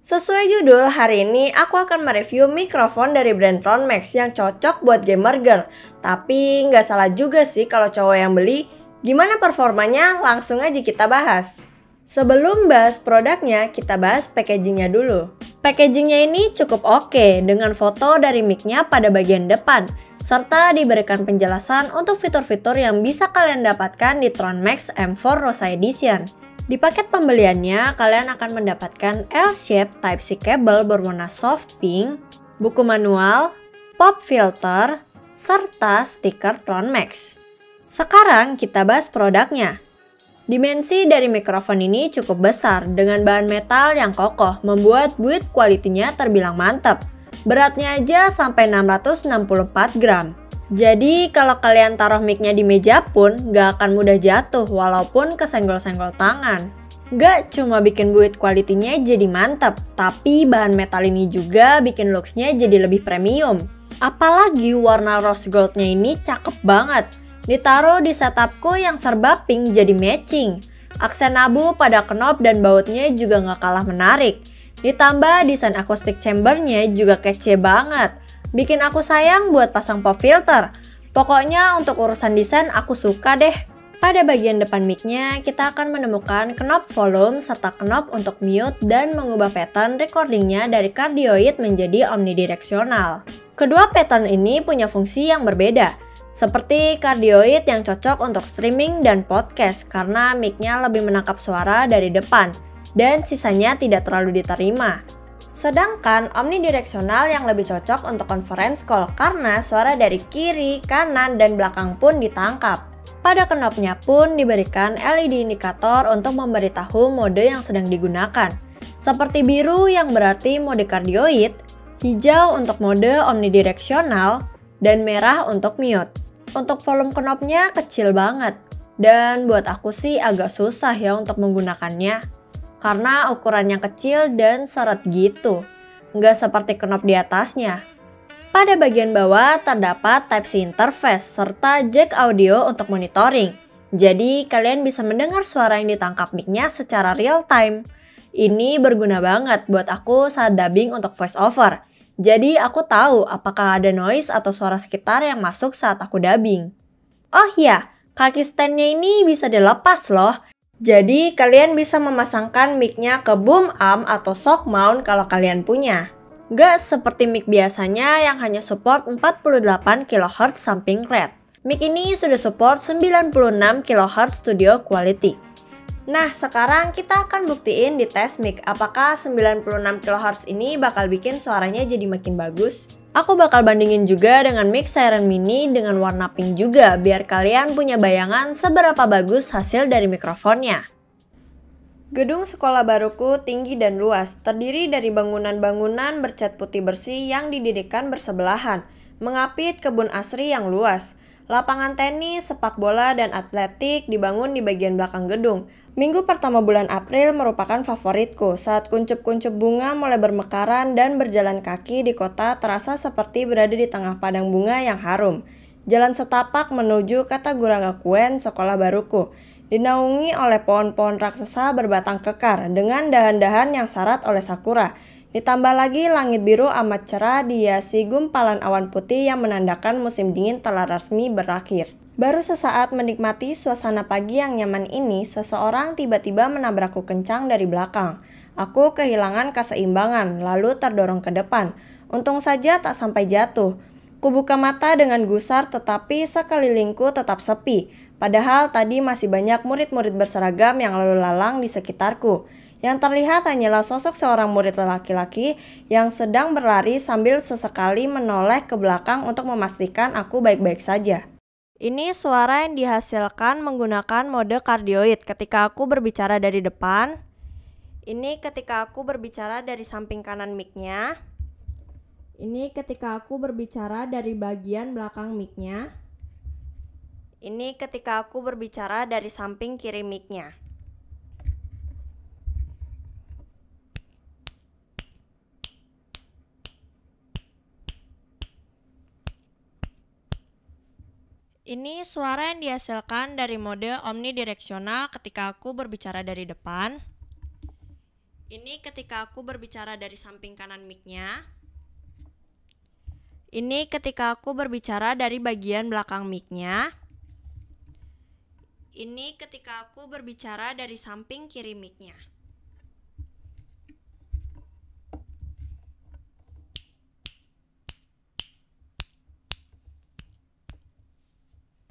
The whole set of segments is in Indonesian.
Sesuai judul, hari ini aku akan mereview mikrofon dari brand Tron Max yang cocok buat gamer girl. Tapi nggak salah juga sih kalau cowok yang beli. Gimana performanya? Langsung aja kita bahas. Sebelum bahas produknya, kita bahas packagingnya dulu. Packagingnya ini cukup oke dengan foto dari mic-nya pada bagian depan, serta diberikan penjelasan untuk fitur-fitur yang bisa kalian dapatkan di Tron Max M4 Rosa Edition. Di paket pembeliannya, kalian akan mendapatkan L-shape Type-C cable berwarna soft pink, buku manual, pop filter, serta stiker Tron Max. Sekarang kita bahas produknya. Dimensi dari mikrofon ini cukup besar dengan bahan metal yang kokoh, membuat build quality-nya terbilang mantap. Beratnya aja sampai 664 gram. Jadi kalau kalian taruh mic-nya di meja pun gak akan mudah jatuh walaupun kesenggol-senggol tangan. Gak cuma bikin build quality-nya jadi mantap, tapi bahan metal ini juga bikin looks-nya jadi lebih premium. Apalagi warna rose gold-nya ini cakep banget. Ditaruh di setupku yang serba pink jadi matching. Aksen abu pada knob dan bautnya juga gak kalah menarik. Ditambah desain acoustic chamber-nya juga kece banget. Bikin aku sayang buat pasang pop filter. Pokoknya untuk urusan desain aku suka deh. Pada bagian depan mic-nya, kita akan menemukan knob volume serta knob untuk mute dan mengubah pattern recordingnya dari cardioid menjadi omnidireksional. Kedua pattern ini punya fungsi yang berbeda. Seperti cardioid yang cocok untuk streaming dan podcast karena mic-nya lebih menangkap suara dari depan dan sisanya tidak terlalu diterima. Sedangkan omnidireksional yang lebih cocok untuk conference call karena suara dari kiri, kanan, dan belakang pun ditangkap. Pada knobnya pun diberikan LED indikator untuk memberitahu mode yang sedang digunakan. Seperti biru yang berarti mode cardioid, hijau untuk mode omnidireksional, dan merah untuk mute. Untuk volume knobnya kecil banget, dan buat aku sih agak susah ya untuk menggunakannya. Karena ukurannya kecil dan seret gitu, nggak seperti knob di atasnya. Pada bagian bawah terdapat Type-C interface serta jack audio untuk monitoring. Jadi kalian bisa mendengar suara yang ditangkap mic-nya secara real time. Ini berguna banget buat aku saat dubbing untuk voice over. Jadi aku tahu apakah ada noise atau suara sekitar yang masuk saat aku dubbing. Oh iya, kaki stand-nya ini bisa dilepas loh. Jadi kalian bisa memasangkan mic-nya ke boom arm atau shock mount kalau kalian punya. Gak seperti mic biasanya yang hanya support 48 kHz samping rate. Mic ini sudah support 96 kHz studio quality. Nah sekarang kita akan buktiin di tes mic apakah 96 kHz ini bakal bikin suaranya jadi makin bagus. Aku bakal bandingin juga dengan mic Siren Mini dengan warna pink juga biar kalian punya bayangan seberapa bagus hasil dari mikrofonnya. Gedung sekolah baruku tinggi dan luas, terdiri dari bangunan-bangunan bercat putih bersih yang didirikan bersebelahan, mengapit kebun asri yang luas. Lapangan tenis, sepak bola, dan atletik dibangun di bagian belakang gedung. Minggu pertama bulan April merupakan favoritku saat kuncup-kuncup bunga mulai bermekaran dan berjalan kaki di kota terasa seperti berada di tengah padang bunga yang harum. Jalan setapak menuju Kataguragakuen sekolah baruku, dinaungi oleh pohon-pohon raksasa berbatang kekar dengan dahan-dahan yang syarat oleh sakura. Ditambah lagi langit biru amat cerah dihiasi gumpalan awan putih yang menandakan musim dingin telah resmi berakhir. Baru sesaat menikmati suasana pagi yang nyaman ini, seseorang tiba-tiba menabrakku kencang dari belakang. Aku kehilangan keseimbangan, lalu terdorong ke depan. Untung saja tak sampai jatuh. Kubuka mata dengan gusar tetapi sekelilingku tetap sepi. Padahal tadi masih banyak murid-murid berseragam yang lalu lalang di sekitarku. Yang terlihat hanyalah sosok seorang murid laki-laki yang sedang berlari sambil sesekali menoleh ke belakang untuk memastikan aku baik-baik saja. Ini suara yang dihasilkan menggunakan mode cardioid ketika aku berbicara dari depan. Ini ketika aku berbicara dari samping kanan mic-nya. Ini ketika aku berbicara dari bagian belakang mic-nya. Ini ketika aku berbicara dari samping kiri mic-nya. Ini suara yang dihasilkan dari mode omnidireksional ketika aku berbicara dari depan. Ini ketika aku berbicara dari samping kanan mic-nya. Ini ketika aku berbicara dari bagian belakang mic-nya. Ini ketika aku berbicara dari samping kiri mic-nya.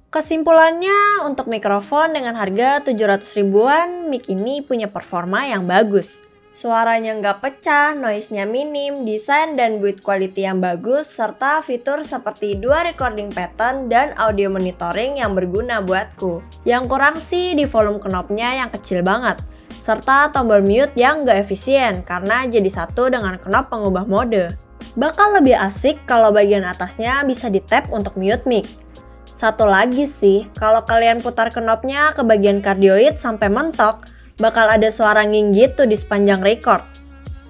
Kesimpulannya, untuk mikrofon dengan harga 700 ribuan, mic ini punya performa yang bagus. Suaranya nggak pecah, noise-nya minim, desain dan build quality yang bagus, serta fitur seperti 2 recording pattern dan audio monitoring yang berguna buatku. Yang kurang sih di volume knobnya yang kecil banget, serta tombol mute yang nggak efisien karena jadi satu dengan knob pengubah mode. Bakal lebih asik kalau bagian atasnya bisa di-tap untuk mute mic. Satu lagi sih, kalau kalian putar knobnya ke bagian kardioid sampai mentok, bakal ada suara nging gitu di sepanjang record.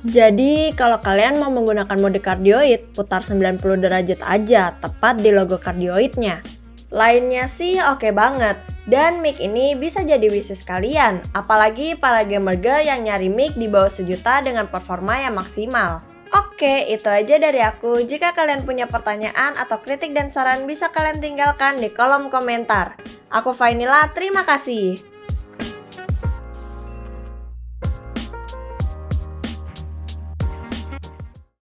Jadi kalau kalian mau menggunakan mode kardioid, putar 90 derajat aja, tepat di logo kardioidnya. Lainnya sih oke banget, dan mic ini bisa jadi wishlist kalian, apalagi para gamer girl yang nyari mic di bawah sejuta dengan performa yang maksimal. Oke, itu aja dari aku. Jika kalian punya pertanyaan atau kritik dan saran bisa kalian tinggalkan di kolom komentar. Aku Fainila, terima kasih.